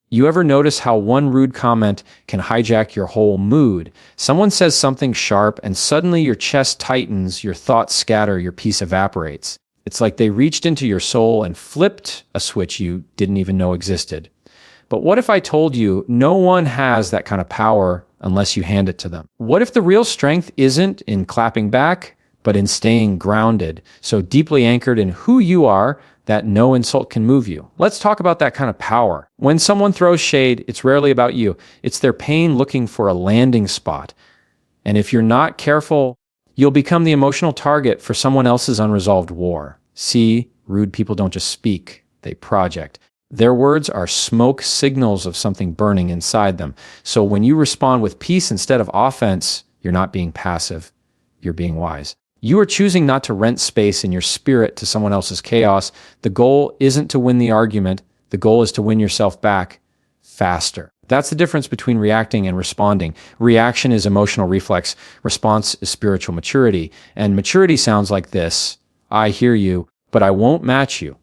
You ever notice how one rude comment can hijack your whole mood? Someone says something sharp and suddenly your chest tightens, your thoughts scatter, your peace evaporates. It's like they reached into your soul and flipped a switch you didn't even know existed. But what if I told you no one has that kind of power unless you hand it to them? What if the real strength isn't in clapping back, but in staying grounded, so deeply anchored in who you are that no insult can move you? Let's talk about that kind of power. When someone throws shade, it's rarely about you. It's their pain looking for a landing spot. And if you're not careful, you'll become the emotional target for someone else's unresolved war. See, rude people don't just speak, they project. Their words are smoke signals of something burning inside them. So when you respond with peace instead of offense, you're not being passive, you're being wise. You are choosing not to rent space in your spirit to someone else's chaos. The goal isn't to win the argument. The goal is to win yourself back faster. That's the difference between reacting and responding. Reaction is emotional reflex. Response is spiritual maturity. And maturity sounds like this: I hear you, but I won't match you.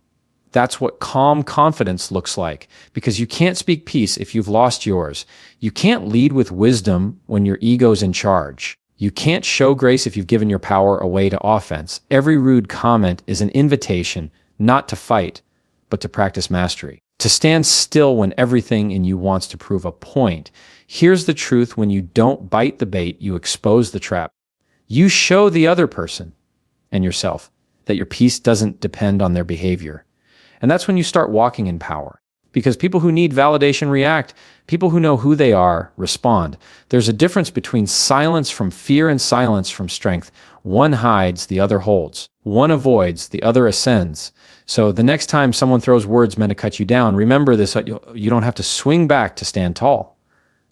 That's what calm confidence looks like, because you can't speak peace if you've lost yours. You can't lead with wisdom when your ego's in charge. You can't show grace if you've given your power away to offense. Every rude comment is an invitation not to fight, but to practice mastery. To stand still when everything in you wants to prove a point. Here's the truth: when you don't bite the bait, you expose the trap. You show the other person and yourself that your peace doesn't depend on their behavior. And that's when you start walking in power. Because people who need validation react. People who know who they are respond. There's a difference between silence from fear and silence from strength. One hides, the other holds. One avoids, the other ascends. So the next time someone throws words meant to cut you down, remember this: you don't have to swing back to stand tall.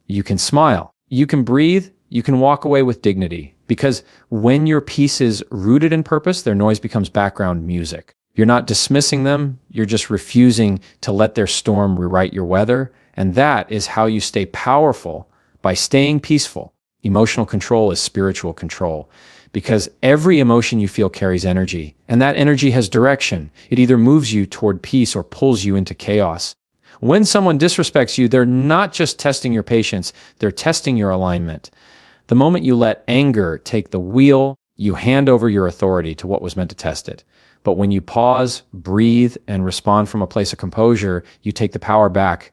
You can smile. You can breathe. You can walk away with dignity. Because when your peace is rooted in purpose, their noise becomes background music. You're not dismissing them, you're just refusing to let their storm rewrite your weather. And that is how you stay powerful, by staying peaceful. Emotional control is spiritual control, because every emotion you feel carries energy, and that energy has direction. It either moves you toward peace or pulls you into chaos. When someone disrespects you, they're not just testing your patience, they're testing your alignment. The moment you let anger take the wheel, you hand over your authority to what was meant to test it. But when you pause, breathe, and respond from a place of composure, you take the power back,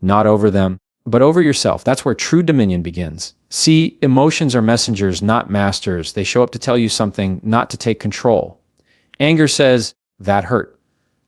not over them, but over yourself. That's where true dominion begins. See, emotions are messengers, not masters. They show up to tell you something, not to take control. Anger says, that hurt.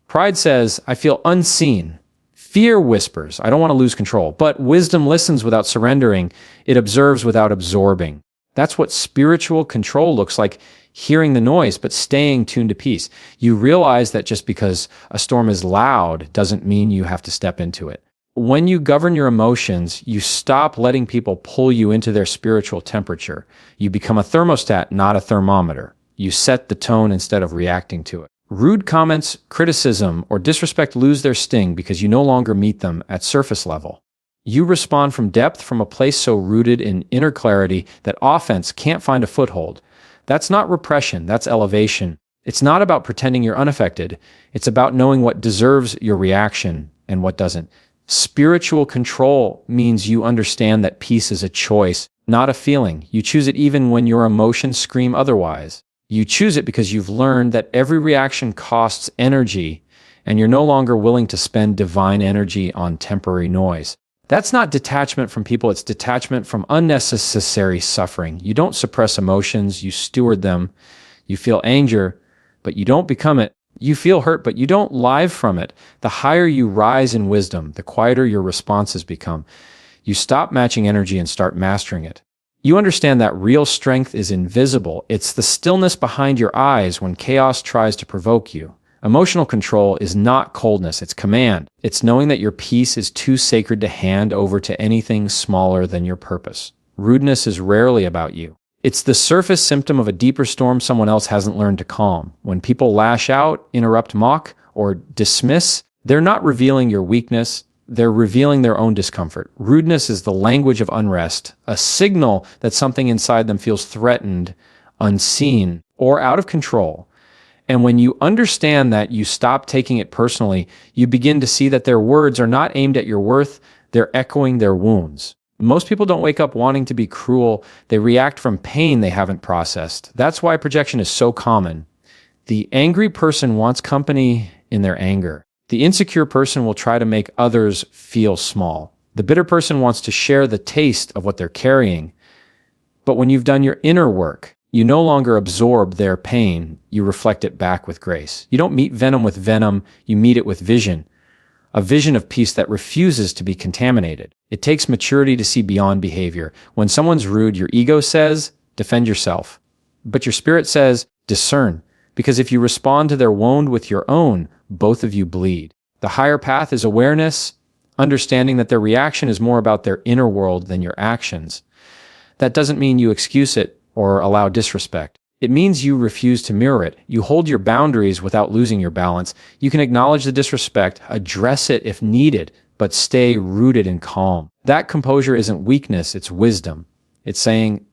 Pride says, I feel unseen. Fear whispers, I don't want to lose control. But wisdom listens without surrendering. It observes without absorbing. That's what spiritual control looks like: hearing the noise, but staying tuned to peace. You realize that just because a storm is loud doesn't mean you have to step into it. When you govern your emotions, you stop letting people pull you into their spiritual temperature. You become a thermostat, not a thermometer. You set the tone instead of reacting to it. Rude comments, criticism, or disrespect lose their sting because you no longer meet them at surface level. You respond from depth, from a place so rooted in inner clarity that offense can't find a foothold. That's not repression, that's elevation. It's not about pretending you're unaffected. It's about knowing what deserves your reaction and what doesn't. Spiritual control means you understand that peace is a choice, not a feeling. You choose it even when your emotions scream otherwise. You choose it because you've learned that every reaction costs energy, and you're no longer willing to spend divine energy on temporary noise. That's not detachment from people, it's detachment from unnecessary suffering. You don't suppress emotions, you steward them. You feel anger, but you don't become it. You feel hurt, but you don't live from it. The higher you rise in wisdom, the quieter your responses become. You stop matching energy and start mastering it. You understand that real strength is invisible. It's the stillness behind your eyes when chaos tries to provoke you. Emotional control is not coldness, it's command. It's knowing that your peace is too sacred to hand over to anything smaller than your purpose. Rudeness is rarely about you. It's the surface symptom of a deeper storm someone else hasn't learned to calm. When people lash out, interrupt, mock, or dismiss, they're not revealing your weakness, they're revealing their own discomfort. Rudeness is the language of unrest, a signal that something inside them feels threatened, unseen, or out of control. And when you understand that, you stop taking it personally. You begin to see that their words are not aimed at your worth, they're echoing their wounds. Most people don't wake up wanting to be cruel. They react from pain they haven't processed. That's why projection is so common. The angry person wants company in their anger. The insecure person will try to make others feel small. The bitter person wants to share the taste of what they're carrying. But when you've done your inner work, you no longer absorb their pain, you reflect it back with grace. You don't meet venom with venom, you meet it with vision. A vision of peace that refuses to be contaminated. It takes maturity to see beyond behavior. When someone's rude, your ego says, defend yourself. But your spirit says, discern. Because if you respond to their wound with your own, both of you bleed. The higher path is awareness, understanding that their reaction is more about their inner world than your actions. That doesn't mean you excuse it or allow disrespect. It means you refuse to mirror it. You hold your boundaries without losing your balance. You can acknowledge the disrespect, address it if needed, but stay rooted in calm. That composure isn't weakness, it's wisdom. It's saying,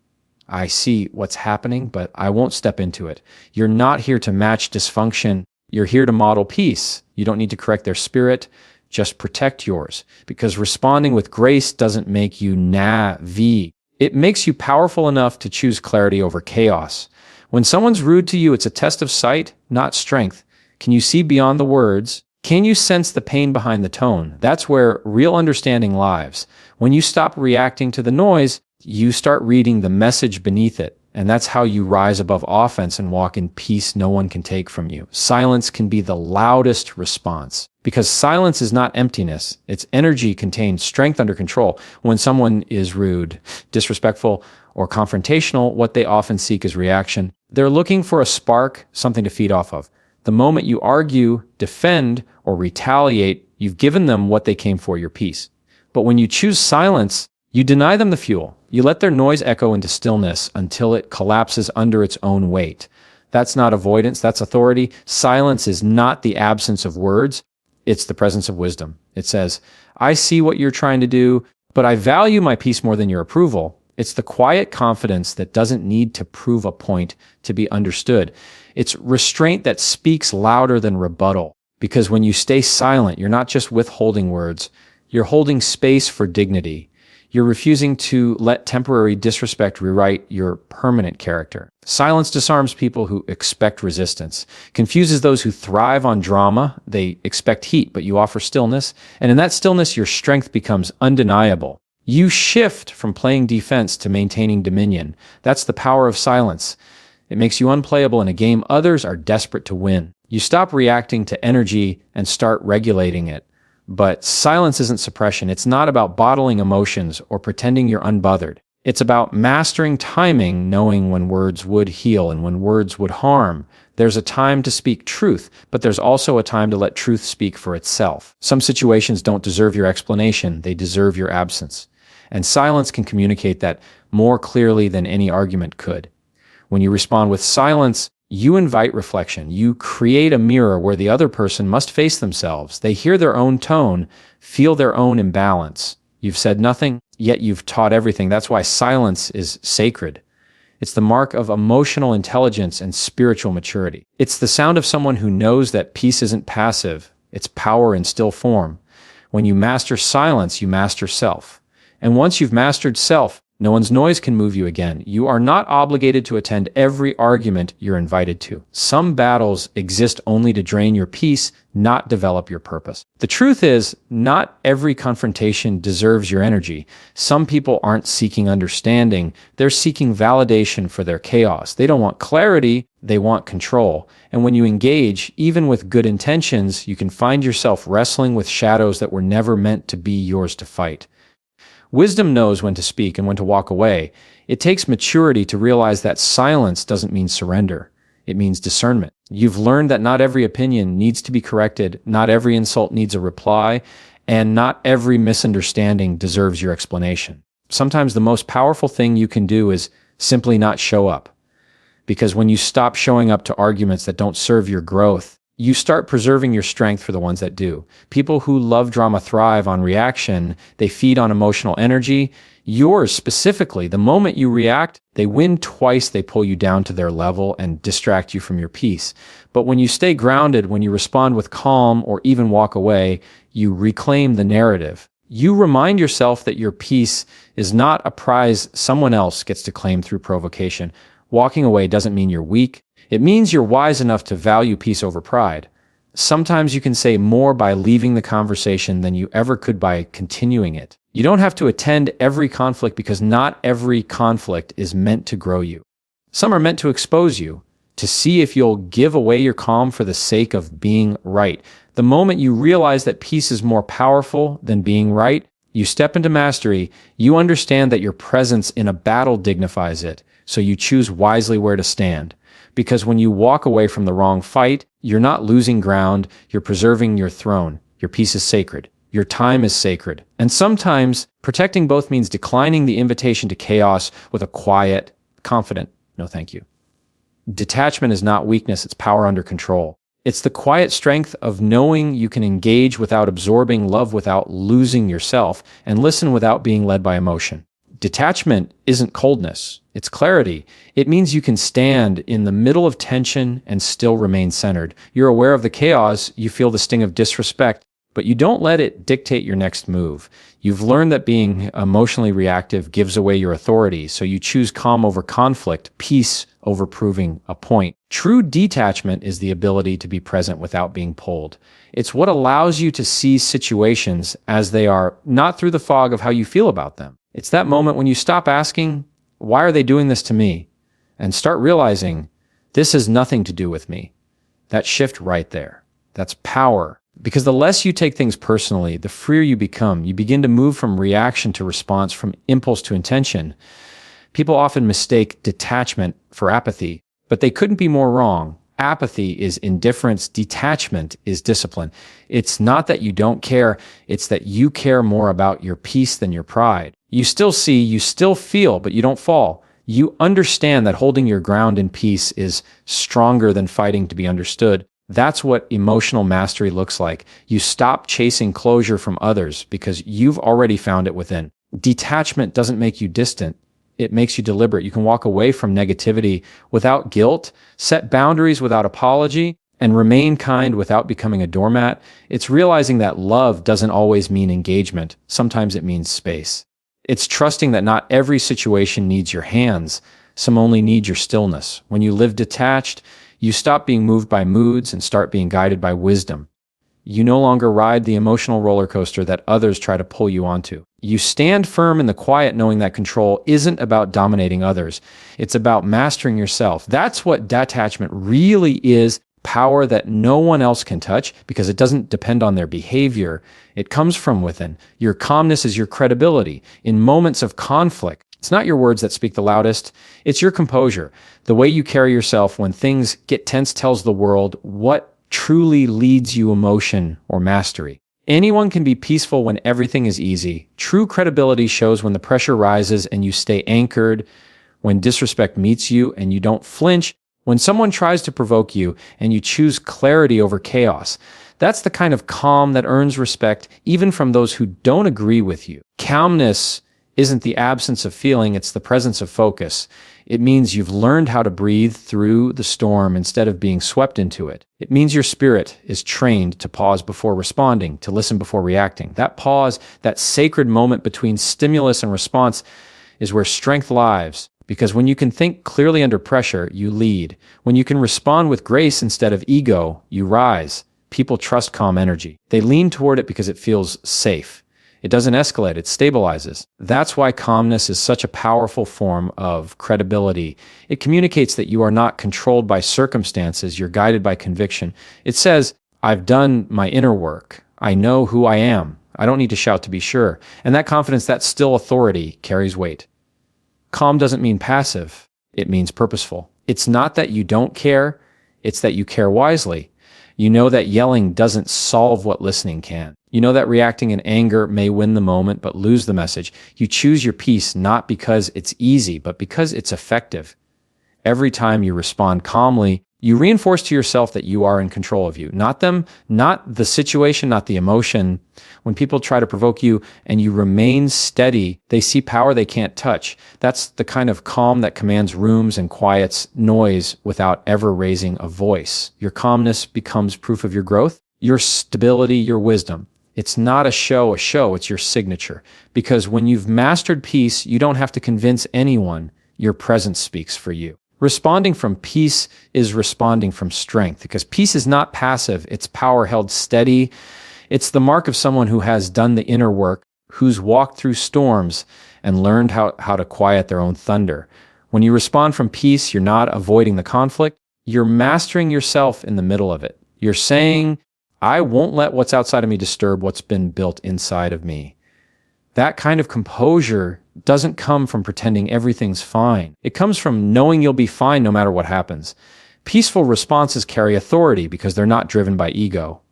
I see what's happening, but I won't step into it. You're not here to match dysfunction. You're here to model peace. You don't need to correct their spirit. Just protect yours. Because responding with grace doesn't make you naive. It makes you powerful enough to choose clarity over chaos. When someone's rude to you, it's a test of sight, not strength. Can you see beyond the words? Can you sense the pain behind the tone? That's where real understanding lies. When you stop reacting to the noise, you start reading the message beneath it. And that's how you rise above offense and walk in peace no one can take from you. Silence can be the loudest response. Because silence is not emptiness. It's energy contained, strength under control. When someone is rude, disrespectful, or confrontational, what they often seek is reaction. They're looking for a spark, something to feed off of. The moment you argue, defend, or retaliate, you've given them what they came for, your peace. But when you choose silence, you deny them the fuel. You let their noise echo into stillness until it collapses under its own weight. That's not avoidance, that's authority. Silence is not the absence of words. It's the presence of wisdom. It says, I see what you're trying to do, but I value my peace more than your approval. It's the quiet confidence that doesn't need to prove a point to be understood. It's restraint that speaks louder than rebuttal. Because when you stay silent, you're not just withholding words, you're holding space for dignity. You're refusing to let temporary disrespect rewrite your permanent character. Silence disarms people who expect resistance, confuses those who thrive on drama. They expect heat, but you offer stillness. And in that stillness, your strength becomes undeniable. You shift from playing defense to maintaining dominion. That's the power of silence. It makes you unplayable in a game others are desperate to win. You stop reacting to energy and start regulating it. But silence isn't suppression. It's not about bottling emotions or pretending you're unbothered. It's about mastering timing, knowing when words would heal and when words would harm. There's a time to speak truth, but there's also a time to let truth speak for itself. Some situations don't deserve your explanation. They deserve your absence. And silence can communicate that more clearly than any argument could. When you respond with silence, you invite reflection. You create a mirror where the other person must face themselves. They hear their own tone, feel their own imbalance. You've said nothing, yet you've taught everything. That's why silence is sacred. It's the mark of emotional intelligence and spiritual maturity. It's the sound of someone who knows that peace isn't passive. It's power in still form. When you master silence, you master self. And once you've mastered self, no one's noise can move you again. You are not obligated to attend every argument you're invited to. Some battles exist only to drain your peace, not develop your purpose. The truth is, not every confrontation deserves your energy. Some people aren't seeking understanding. They're seeking validation for their chaos. They don't want clarity. They want control. And when you engage, even with good intentions, you can find yourself wrestling with shadows that were never meant to be yours to fight. Wisdom knows when to speak and when to walk away. It takes maturity to realize that silence doesn't mean surrender. It means discernment. You've learned that not every opinion needs to be corrected, not every insult needs a reply, and not every misunderstanding deserves your explanation. Sometimes the most powerful thing you can do is simply not show up. Because when you stop showing up to arguments that don't serve your growth, You start preserving your strength for the ones that do. People who love drama thrive on reaction. They feed on emotional energy. Yours specifically, the moment you react, they win twice. They pull you down to their level and distract you from your peace. But when you stay grounded, when you respond with calm or even walk away, you reclaim the narrative. You remind yourself that your peace is not a prize someone else gets to claim through provocation. Walking away doesn't mean you're weak. It means you're wise enough to value peace over pride. Sometimes you can say more by leaving the conversation than you ever could by continuing it. You don't have to attend every conflict because not every conflict is meant to grow you. Some are meant to expose you, to see if you'll give away your calm for the sake of being right. The moment you realize that peace is more powerful than being right, you step into mastery. You understand that your presence in a battle dignifies it, so you choose wisely where to stand. Because when you walk away from the wrong fight, you're not losing ground, you're preserving your throne. Your peace is sacred. Your time is sacred. And sometimes protecting both means declining the invitation to chaos with a quiet, confident, no thank you. Detachment is not weakness, it's power under control. It's the quiet strength of knowing you can engage without absorbing, love without losing yourself, and listen without being led by emotion. Detachment isn't coldness, it's clarity. It means you can stand in the middle of tension and still remain centered. You're aware of the chaos, you feel the sting of disrespect, but you don't let it dictate your next move. You've learned that being emotionally reactive gives away your authority, so you choose calm over conflict, peace over proving a point. True detachment is the ability to be present without being pulled. It's what allows you to see situations as they are, not through the fog of how you feel about them. It's that moment when you stop asking, why are they doing this to me? And start realizing, this has nothing to do with me. That shift right there. That's power. Because the less you take things personally, the freer you become. You begin to move from reaction to response, from impulse to intention. People often mistake detachment for apathy, but they couldn't be more wrong. Apathy is indifference. Detachment is discipline. It's not that you don't care. It's that you care more about your peace than your pride. You still see, you still feel, but you don't fall. You understand that holding your ground in peace is stronger than fighting to be understood. That's what emotional mastery looks like. You stop chasing closure from others because you've already found it within. Detachment doesn't make you distant. It makes you deliberate. You can walk away from negativity without guilt, set boundaries without apology, and remain kind without becoming a doormat. It's realizing that love doesn't always mean engagement. Sometimes it means space. It's trusting that not every situation needs your hands. Some only need your stillness. When you live detached, you stop being moved by moods and start being guided by wisdom. You no longer ride the emotional roller coaster that others try to pull you onto. You stand firm in the quiet, knowing that control isn't about dominating others. It's about mastering yourself. That's what detachment really is. Power that no one else can touch because it doesn't depend on their behavior. It comes from within. Your calmness is your credibility. In moments of conflict, it's not your words that speak the loudest. It's your composure. The way you carry yourself when things get tense tells the world what truly leads you emotion or mastery. Anyone can be peaceful when everything is easy. True credibility shows when the pressure rises and you stay anchored, when disrespect meets you and you don't flinch, when someone tries to provoke you and you choose clarity over chaos. That's the kind of calm that earns respect even from those who don't agree with you. Calmness isn't the absence of feeling, it's the presence of focus. It means you've learned how to breathe through the storm instead of being swept into it. It means your spirit is trained to pause before responding, to listen before reacting. That pause, that sacred moment between stimulus and response is where strength lies. Because when you can think clearly under pressure, you lead. When you can respond with grace instead of ego, you rise. People trust calm energy. They lean toward it because it feels safe. It doesn't escalate, it stabilizes. That's why calmness is such a powerful form of credibility. It communicates that you are not controlled by circumstances, you're guided by conviction. It says, I've done my inner work. I know who I am. I don't need to shout to be sure. And that confidence, that still authority, carries weight. Calm doesn't mean passive, it means purposeful. It's not that you don't care, it's that you care wisely. You know that yelling doesn't solve what listening can. You know that reacting in anger may win the moment but lose the message. You choose your peace not because it's easy, but because it's effective. Every time you respond calmly, You reinforce to yourself that you are in control of you, not them, not the situation, not the emotion. When people try to provoke you and you remain steady, they see power they can't touch. That's the kind of calm that commands rooms and quiets noise without ever raising a voice. Your calmness becomes proof of your growth, your stability, your wisdom. It's not a show, it's your signature. Because when you've mastered peace, you don't have to convince anyone. Your presence speaks for you. Responding from peace is responding from strength, because peace is not passive. It's power held steady. It's the mark of someone who has done the inner work, who's walked through storms and learned how to quiet their own thunder. When you respond from peace, you're not avoiding the conflict. You're mastering yourself in the middle of it. You're saying, I won't let what's outside of me disturb what's been built inside of me. That kind of composure doesn't come from pretending everything's fine. It comes from knowing you'll be fine no matter what happens. Peaceful responses carry authority because they're not driven by ego.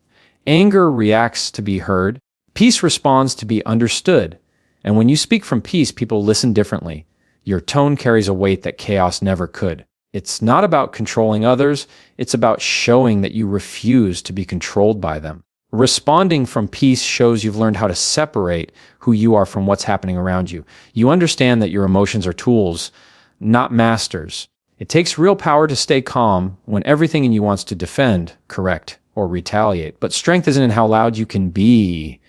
Anger reacts to be heard. Peace responds to be understood. And when you speak from peace, people listen differently. Your tone carries a weight that chaos never could. It's not about controlling others. It's about showing that you refuse to be controlled by them. Responding from peace shows you've learned how to separate who you are from what's happening around you. You understand that your emotions are tools, not masters. It takes real power to stay calm when everything in you wants to defend, correct, or retaliate. But strength isn't in how loud you can be.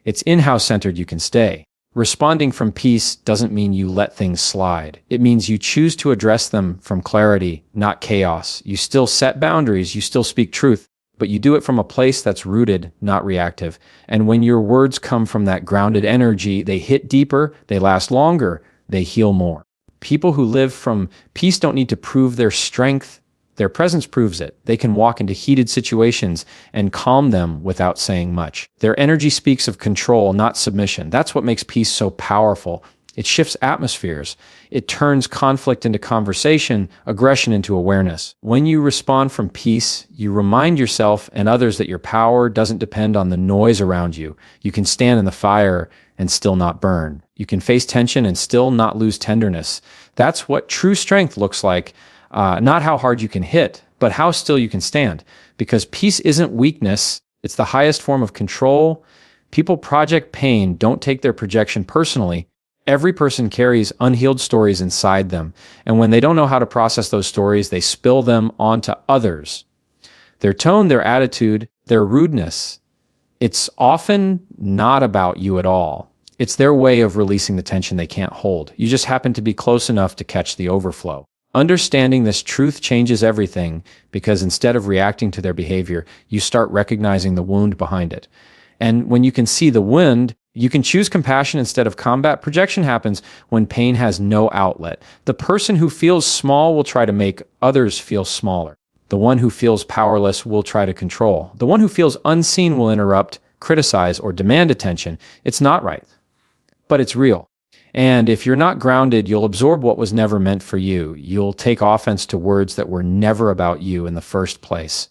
It's in how centered you can stay. Responding from peace doesn't mean you let things slide. It means you choose to address them from clarity, not chaos. You still set boundaries, you still speak truth, but you do it from a place that's rooted, not reactive. And when your words come from that grounded energy, they hit deeper, they last longer, they heal more. People who live from peace don't need to prove their strength. Their presence proves it. They can walk into heated situations and calm them without saying much. Their energy speaks of control, not submission. That's what makes peace so powerful. It shifts atmospheres. It turns conflict into conversation, aggression into awareness. When you respond from peace, you remind yourself and others that your power doesn't depend on the noise around you. You can stand in the fire and still not burn. You can face tension and still not lose tenderness. That's what true strength looks like. Not how hard you can hit, but how still you can stand. Because peace isn't weakness. It's the highest form of control. People project pain, don't take their projection personally. Every person carries unhealed stories inside them, and when they don't know how to process those stories, they spill them onto others. Their tone, their attitude, their rudeness, it's often not about you at all. It's their way of releasing the tension they can't hold. You just happen to be close enough to catch the overflow. Understanding this truth changes everything, because instead of reacting to their behavior, you start recognizing the wound behind it. And when you can see the wound, you can choose compassion instead of combat. Projection happens when pain has no outlet. The person who feels small will try to make others feel smaller. The one who feels powerless will try to control. The one who feels unseen will interrupt, criticize, or demand attention. It's not right, but it's real. And if you're not grounded, you'll absorb what was never meant for you. You'll take offense to words that were never about you in the first place.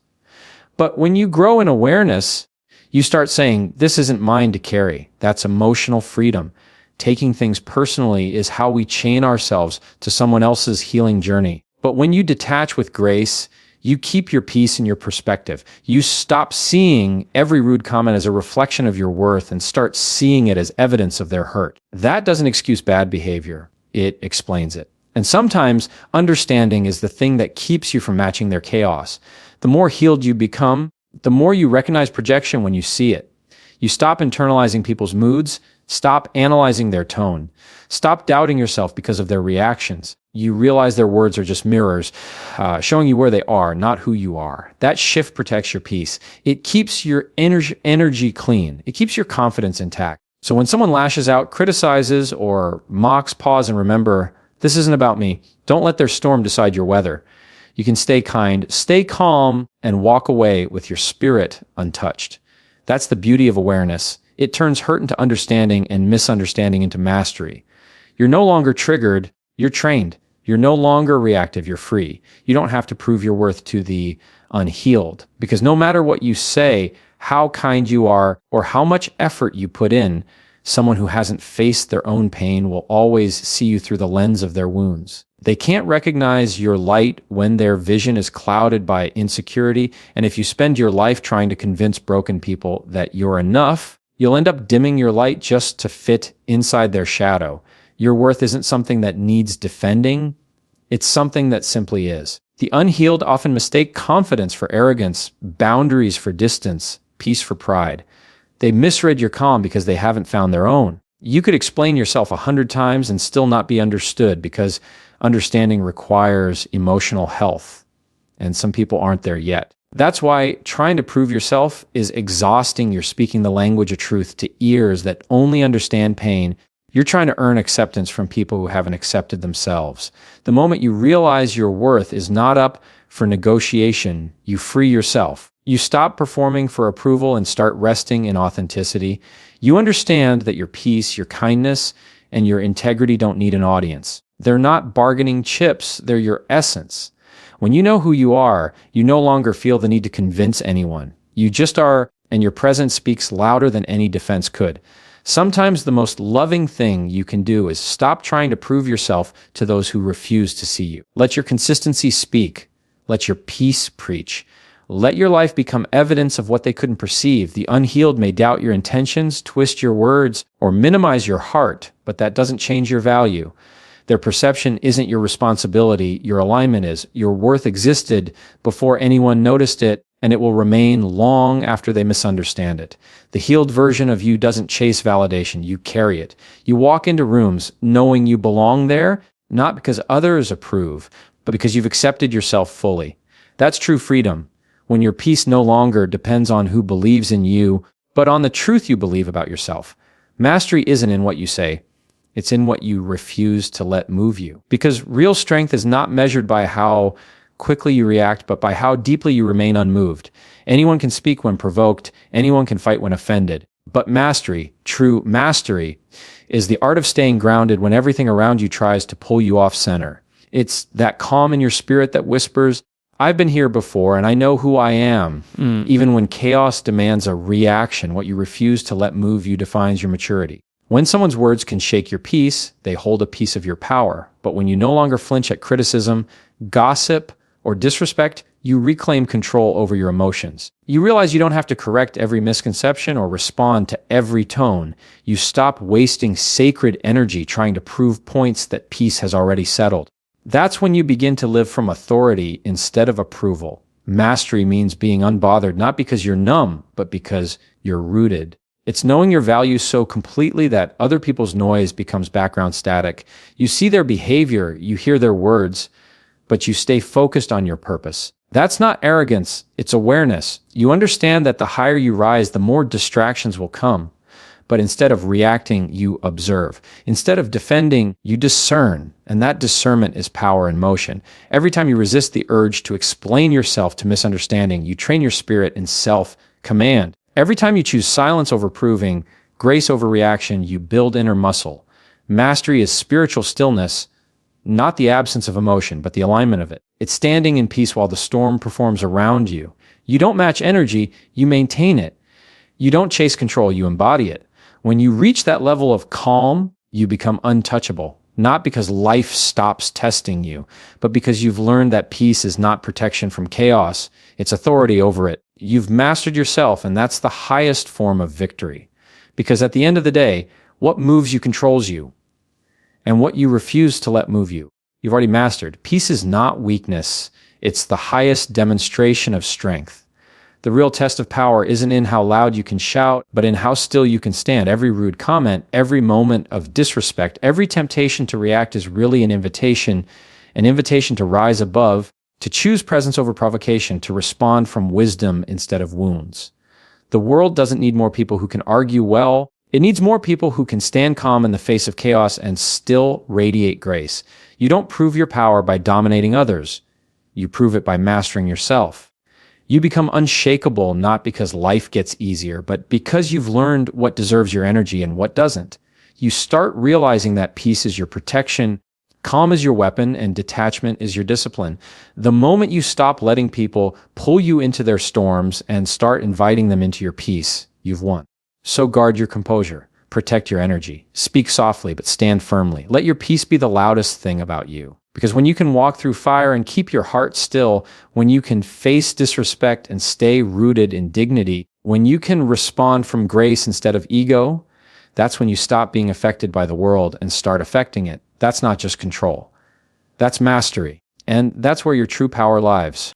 But when you grow in awareness, you start saying, this isn't mine to carry. That's emotional freedom. Taking things personally is how we chain ourselves to someone else's healing journey. But when you detach with grace, you keep your peace and your perspective. You stop seeing every rude comment as a reflection of your worth and start seeing it as evidence of their hurt. That doesn't excuse bad behavior. It explains it. And sometimes understanding is the thing that keeps you from matching their chaos. The more healed you become, the more you recognize projection when you see it. You stop internalizing people's moods, stop analyzing their tone, stop doubting yourself because of their reactions. You realize their words are just mirrors, showing you where they are, not who you are. That shift protects your peace. It keeps your energy clean. It keeps your confidence intact. So when someone lashes out, criticizes, or mocks, pause and remember, this isn't about me. Don't let their storm decide your weather. You can stay kind, stay calm, and walk away with your spirit untouched. That's the beauty of awareness. It turns hurt into understanding and misunderstanding into mastery. You're no longer triggered, you're trained. You're no longer reactive, you're free. You don't have to prove your worth to the unhealed, because no matter what you say, how kind you are, or how much effort you put in, Someone who hasn't faced their own pain will always see you through the lens of their wounds. They can't recognize your light when their vision is clouded by insecurity, and if you spend your life trying to convince broken people that you're enough, you'll end up dimming your light just to fit inside their shadow. Your worth isn't something that needs defending, it's something that simply is. The unhealed often mistake confidence for arrogance, boundaries for distance, peace for pride. They misread your calm because they haven't found their own. You could explain yourself 100 times and still not be understood because understanding requires emotional health, and some people aren't there yet. That's why trying to prove yourself is exhausting. You're speaking the language of truth to ears that only understand pain. You're trying to earn acceptance from people who haven't accepted themselves. The moment you realize your worth is not up for negotiation, you free yourself. You stop performing for approval and start resting in authenticity. You understand that your peace, your kindness, and your integrity don't need an audience. They're not bargaining chips, they're your essence. When you know who you are, you no longer feel the need to convince anyone. You just are, and your presence speaks louder than any defense could. Sometimes the most loving thing you can do is stop trying to prove yourself to those who refuse to see you. Let your consistency speak. Let your peace preach. Let your life become evidence of what they couldn't perceive. The unhealed may doubt your intentions, twist your words, or minimize your heart, but that doesn't change your value. Their perception isn't your responsibility, your alignment is. Your worth existed before anyone noticed it, and it will remain long after they misunderstand it. The healed version of you doesn't chase validation, you carry it. You walk into rooms knowing you belong there, not because others approve, but because you've accepted yourself fully. That's true freedom, when your peace no longer depends on who believes in you, but on the truth you believe about yourself. Mastery isn't in what you say. It's in what you refuse to let move you. Because real strength is not measured by how quickly you react, but by how deeply you remain unmoved. Anyone can speak when provoked. Anyone can fight when offended. But mastery, true mastery, is the art of staying grounded when everything around you tries to pull you off center. It's that calm in your spirit that whispers, I've been here before and I know who I am. Even when chaos demands a reaction, what you refuse to let move you defines your maturity. When someone's words can shake your peace, they hold a piece of your power. But when you no longer flinch at criticism, gossip, or disrespect, you reclaim control over your emotions. You realize you don't have to correct every misconception or respond to every tone. You stop wasting sacred energy trying to prove points that peace has already settled. That's when you begin to live from authority instead of approval. Mastery means being unbothered, not because you're numb, but because you're rooted. It's knowing your value so completely that other people's noise becomes background static. You see their behavior, you hear their words, but you stay focused on your purpose. That's not arrogance, it's awareness. You understand that the higher you rise, the more distractions will come. But instead of reacting, you observe. Instead of defending, you discern. And that discernment is power in motion. Every time you resist the urge to explain yourself to misunderstanding, you train your spirit in self-command. Every time you choose silence over proving, grace over reaction, you build inner muscle. Mastery is spiritual stillness, not the absence of emotion, but the alignment of it. It's standing in peace while the storm performs around you. You don't match energy, you maintain it. You don't chase control, you embody it. When you reach that level of calm, you become untouchable. Not because life stops testing you, but because you've learned that peace is not protection from chaos, it's authority over it. You've mastered yourself, and that's the highest form of victory. Because at the end of the day, what moves you controls you, and what you refuse to let move you, you've already mastered. Peace is not weakness. It's the highest demonstration of strength. The real test of power isn't in how loud you can shout, but in how still you can stand. Every rude comment, every moment of disrespect, every temptation to react is really an invitation to rise above, to choose presence over provocation, to respond from wisdom instead of wounds. The world doesn't need more people who can argue well. It needs more people who can stand calm in the face of chaos and still radiate grace. You don't prove your power by dominating others. You prove it by mastering yourself. You become unshakable not because life gets easier, but because you've learned what deserves your energy and what doesn't. You start realizing that peace is your protection, calm is your weapon, and detachment is your discipline. The moment you stop letting people pull you into their storms and start inviting them into your peace, you've won. So guard your composure. protect your energy. Speak softly, but stand firmly. Let your peace be the loudest thing about you. Because when you can walk through fire and keep your heart still, when you can face disrespect and stay rooted in dignity, when you can respond from grace instead of ego, that's when you stop being affected by the world and start affecting it. That's not just control. That's mastery. And that's where your true power lies.